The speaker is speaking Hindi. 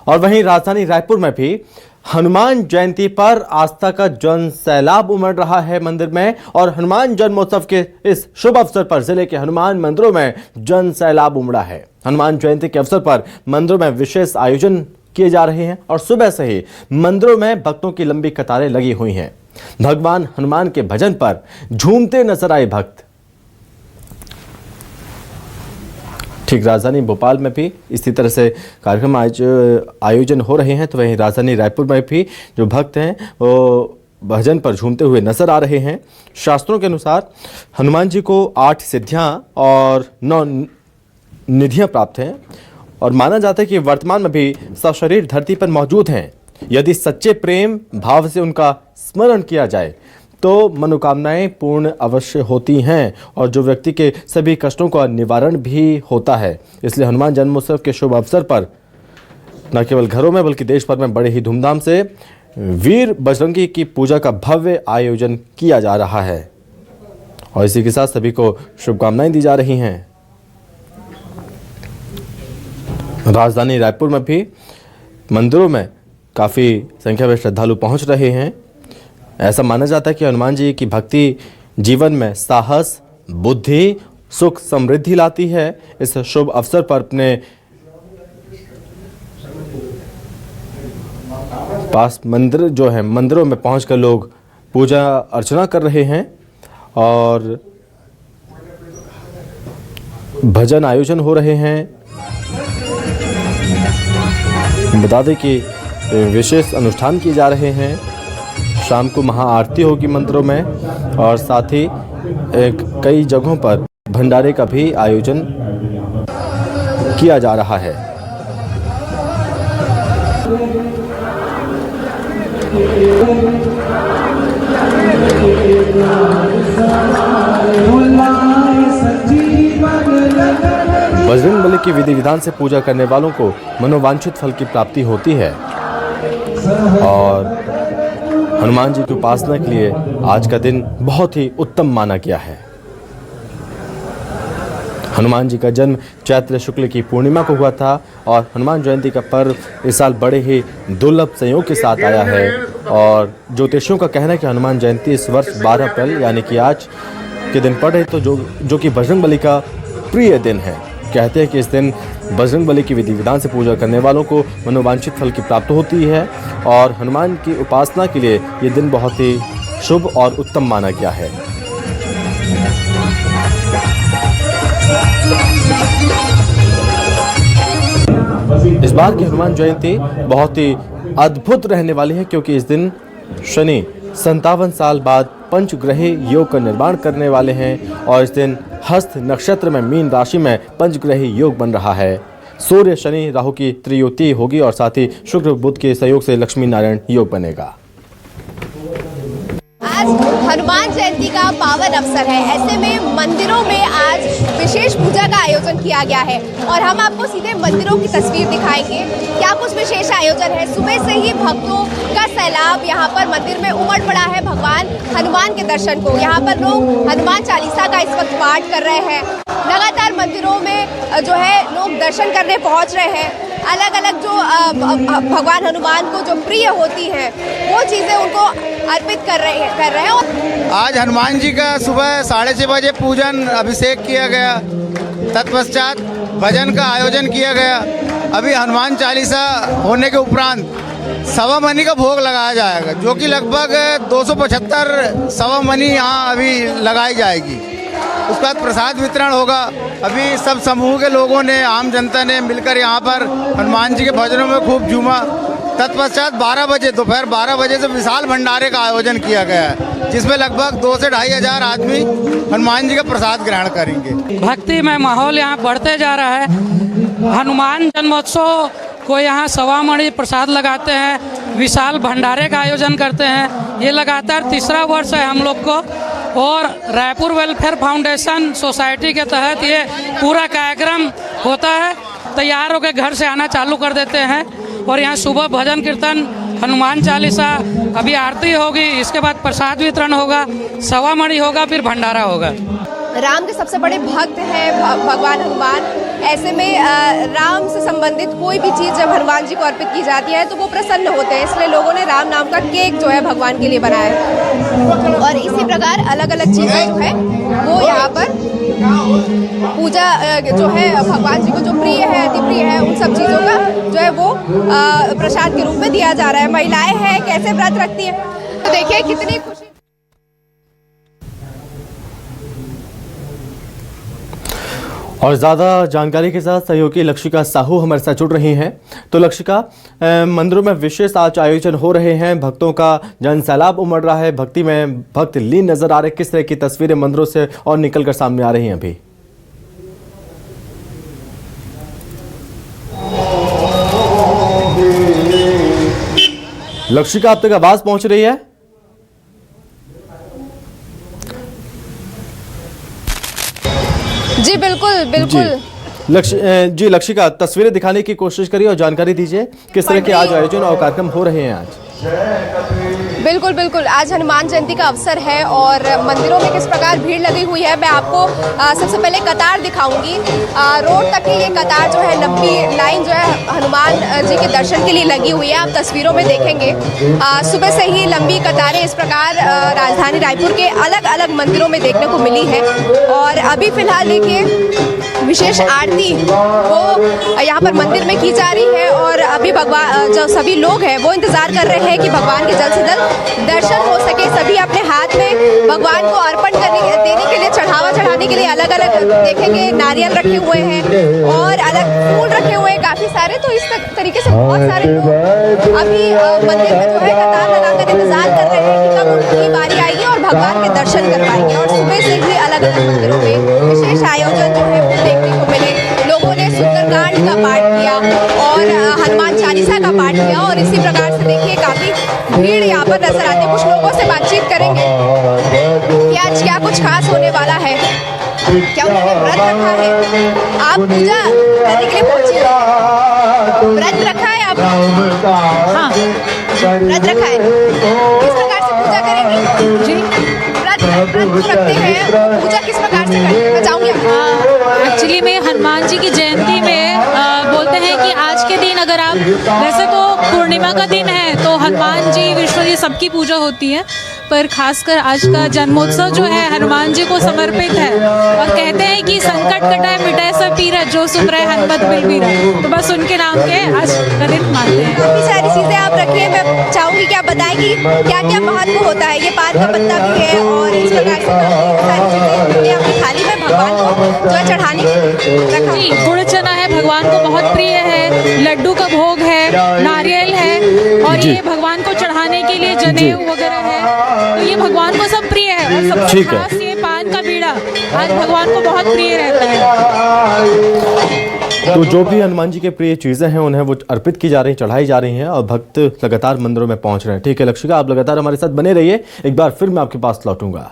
और वहीं राजधानी रायपुर में भी हनुमान जयंती पर आस्था का जन सैलाब उमड़ रहा है मंदिर में। और हनुमान जन्मोत्सव के इस शुभ अवसर पर जिले के हनुमान मंदिरों में जन सैलाब उमड़ा है। हनुमान जयंती के अवसर पर मंदिरों में विशेष आयोजन किए जा रहे हैं और सुबह से ही मंदिरों में भक्तों की लंबी कतारें लगी हुई हैं। भगवान हनुमान के भजन पर झूमते नजर आए भक्त। ठीक राजधानी भोपाल में भी इसी तरह से कार्यक्रम आज आयोजन हो रहे हैं, तो वहीं राजधानी रायपुर में भी जो भक्त हैं वो भजन पर झूमते हुए नजर आ रहे हैं। शास्त्रों के अनुसार हनुमान जी को 8 सिद्धियां और 9 निधियां प्राप्त हैं और माना जाता है कि वर्तमान में भी सशरीर धरती पर मौजूद हैं। यदि सच्चे प्रेम भाव से उनका स्मरण किया जाए तो मनोकामनाएं पूर्ण अवश्य होती हैं और जो व्यक्ति के सभी कष्टों का निवारण भी होता है। इसलिए हनुमान जन्मोत्सव के शुभ अवसर पर न केवल घरों में बल्कि देश भर में बड़े ही धूमधाम से वीर बजरंगी की पूजा का भव्य आयोजन किया जा रहा है और इसी के साथ सभी को शुभकामनाएं दी जा रही हैं। राजधानी रायपुर में भी मंदिरों में काफ़ी संख्या में श्रद्धालु पहुंच रहे हैं। ऐसा माना जाता है कि हनुमान जी की भक्ति जीवन में साहस, बुद्धि, सुख, समृद्धि लाती है। इस शुभ अवसर पर अपने पास मंदिर जो है मंदिरों में पहुंचकर लोग पूजा अर्चना कर रहे हैं और भजन आयोजन हो रहे हैं। बता दें कि विशेष अनुष्ठान किए जा रहे हैं। शाम को महाआरती होगी मंदिरों में और साथ ही कई जगहों पर भंडारे का भी आयोजन किया जा रहा है। बजरंगबली की विधि विधान से पूजा करने वालों को मनोवांछित फल की प्राप्ति होती है और हनुमान जी की उपासना के लिए आज का दिन बहुत ही उत्तम माना गया है। हनुमान जी का जन्म चैत्र शुक्ल की पूर्णिमा को हुआ था और हनुमान जयंती का पर्व इस साल बड़े ही दुर्लभ संयोग के साथ आया है और ज्योतिषियों का कहना है कि हनुमान जयंती इस वर्ष 12 अप्रैल यानी कि आज के दिन पड़ रही तो जो कि बजरंगबली का प्रिय दिन है। कहते हैं कि इस दिन बजरंगबली की विधि विधान से पूजा करने वालों को मनोवांछित फल की प्राप्ति होती है और हनुमान की उपासना के लिए ये दिन बहुत ही शुभ और उत्तम माना गया है। इस बार की हनुमान जयंती बहुत ही अद्भुत रहने वाली है क्योंकि इस दिन शनि 57 साल बाद पंचग्रही योग का निर्माण करने वाले हैं और इस दिन हस्त नक्षत्र में मीन राशि में पंचग्रही योग बन रहा है। सूर्य शनि राहु की त्रियुति होगी और साथ ही शुक्र बुध के सहयोग से लक्ष्मी नारायण योग बनेगा। आज हनुमान जयंती का पावन अवसर है, ऐसे में मंदिरों में आज विशेष पूजा का आयोजन किया गया है और हम आपको सीधे मंदिरों की तस्वीर दिखाएंगे। क्या कुछ विशेष आयोजन है। सुबह से ही भक्तों का सैलाब यहाँ पर मंदिर में उमड़ पड़ा है भगवान हनुमान के दर्शन को। यहाँ पर लोग हनुमान चालीसा का इस वक्त पाठ कर रहे हैं। लगातार मंदिरों में जो है लोग दर्शन करने पहुँच रहे हैं। अलग अलग जो भगवान हनुमान को जो प्रिय होती हैं वो चीज़ें उनको अर्पित कर रहे हैं। आज हनुमान जी का सुबह 6:30 बजे पूजन अभिषेक किया गया, तत्पश्चात भजन का आयोजन किया गया। अभी हनुमान चालीसा होने के उपरांत सवा मनी का भोग लगाया जाएगा जो कि लगभग 275 सवा मनी यहाँ अभी लगाई जाएगी। उसके बाद प्रसाद वितरण होगा। अभी सब समूह के लोगों ने, आम जनता ने मिलकर यहाँ पर हनुमान जी के भजनों में खूब झूमा। तत्पश्चात 12 बजे दोपहर 12 बजे से विशाल भंडारे का आयोजन किया गया है जिसमें लगभग 2 से 2.5 हज़ार आदमी हनुमान जी का प्रसाद ग्रहण करेंगे। भक्ति में माहौल यहाँ बढ़ते जा रहा है। हनुमान जन्मोत्सव को यहाँ सवा मणि प्रसाद लगाते हैं, विशाल भंडारे का आयोजन करते हैं। ये लगातार तीसरा वर्ष है हम लोग को और रायपुर वेलफेयर फाउंडेशन सोसाइटी के तहत ये पूरा कार्यक्रम होता है। तैयार होकर घर से आना चालू कर देते हैं और यहाँ सुबह भजन कीर्तन, हनुमान चालीसा, अभी आरती होगी, इसके बाद प्रसाद वितरण होगा, सवा मणि होगा, फिर भंडारा होगा। राम के सबसे बड़े भक्त हैं भगवान हनुमान। ऐसे में राम से संबंधित कोई भी चीज़ जब हनुमान जी को अर्पित की जाती है तो वो प्रसन्न होते हैं, इसलिए लोगों ने राम नाम का केक जो है भगवान के लिए बनाया है। और इसी प्रकार अलग अलग चीज़ें जो है वो यहाँ पर पूजा जो है भगवान जी को जो प्रिय है, अति प्रिय है, उन सब चीज़ों का जो है वो प्रसाद के रूप में दिया जा रहा है। महिलाएं हैं कैसे व्रत रखती हैं, तो देखिए कितनी खुशी। और ज़्यादा जानकारी के साथ सहयोगी लक्षिका साहू हमारे साथ जुड़ रही हैं। तो लक्षिका, मंदिरों में विशेष आज आयोजन हो रहे हैं, भक्तों का जन सैलाब उमड़ रहा है, भक्ति में भक्त लीन नजर आ रहे, किस तरह की तस्वीरें मंदिरों से और निकलकर सामने आ रही हैं अभी? लक्षिका, आप तक आवाज पहुंच रही है? जी बिल्कुल बिल्कुल। जी लक्षिका, तस्वीरें दिखाने की कोशिश करिए और जानकारी दीजिए किस तरह के आज आयोजन और कार्यक्रम हो रहे हैं आज। बिल्कुल बिल्कुल, आज हनुमान जयंती का अवसर है और मंदिरों में किस प्रकार भीड़ लगी हुई है मैं आपको सबसे पहले कतार दिखाऊंगी। रोड तक की ये कतार जो है, लंबी लाइन जो है हनुमान जी के दर्शन के लिए लगी हुई है, आप तस्वीरों में देखेंगे। सुबह से ही लंबी कतारें इस प्रकार राजधानी रायपुर के अलग अलग मंदिरों में देखने को मिली है। और अभी फिलहाल देखिए विशेष आरती वो यहाँ पर मंदिर में की जा रही है और अभी भगवान जो सभी लोग हैं वो इंतजार कर रहे हैं कि भगवान के जल्द से जल्द दर्शन हो सके। सभी अपने हाथ में भगवान को अर्पण देने के लिए, चढ़ावा चढ़ाने के लिए अलग अलग देखेंगे नारियल रखे हुए हैं और अलग फूल रखे हुए हैं काफी सारे। तो इस तरीके से बहुत सारे लोग अभी मंदिर में जो है कतार लगाकर इंतजार कर रहे हैं कि कब उनकी बारी आएगी और भगवान के दर्शन कर पाएंगे। और सुबह से ही अलग अलग मंदिरों में विशेष आयोजन जो है देखने को मिले। लोगों ने सुंदरकांड का पाठ किया और हनुमान चालीसा का पाठ किया और इसी प्रकार से देखिए काफी भीड़ यहाँ पर नजर आती है। कुछ लोगों से बातचीत करेंगे कि आज क्या कुछ खास होने वाला है, क्या उन्होंने व्रत रखा है। आप पूजा करने के लिए पहुंचे हैं, व्रत रखा है आपने? हाँ, व्रत रखा है। किस प्रकार से पूजा करेंगे? जी, व्रत रखते हैं, पूजा किस प्रकार से करेंगे बताऊंगी। एक्चुअली में हनुमान जी की जयंती में बोलते हैं कि आज के दिन अगर आप, वैसे तो पूर्णिमा का दिन है तो हनुमान जी, विष्णु जी सबकी पूजा होती है, पर खासकर आज का जन्मोत्सव जो है हनुमान जी को समर्पित है। और कहते हैं कि संकट कटाए मिटाए सब पीरा, जो सुन रहे हनुमत बिलबीरा, तो बस उनके नाम के आज का दिन मानते हैं। काफी सारी चीजें आप रखिए, मैं चाहूंगी कि आप बताएं कि क्या क्या महत्व होता है। ये पान का पत्ता भी है और इस प्रकार से सारी चीजें अपनी थाली में भगवान को जो है चढ़ाने रखा। जी, गुड़ चना है, भगवान को बहुत प्रिय है, लड्डू का भोग है, नारियल है और ये भगवान को चढ़ाने के लिए जनेऊ वगैरह है, तो ये भगवान को सब प्रिय है। और सबसे खास ये पान का बीड़ा आज भगवान को बहुत प्रिय रहता है। तो जो भी हनुमान जी के प्रिय चीज़ें हैं उन्हें वो अर्पित की जा रही, चढ़ाई जा रही हैं और भक्त लगातार मंदिरों में पहुंच रहे हैं। ठीक है लक्षिका, आप लगातार हमारे साथ बने रहिए, एक बार फिर मैं आपके पास लौटूंगा।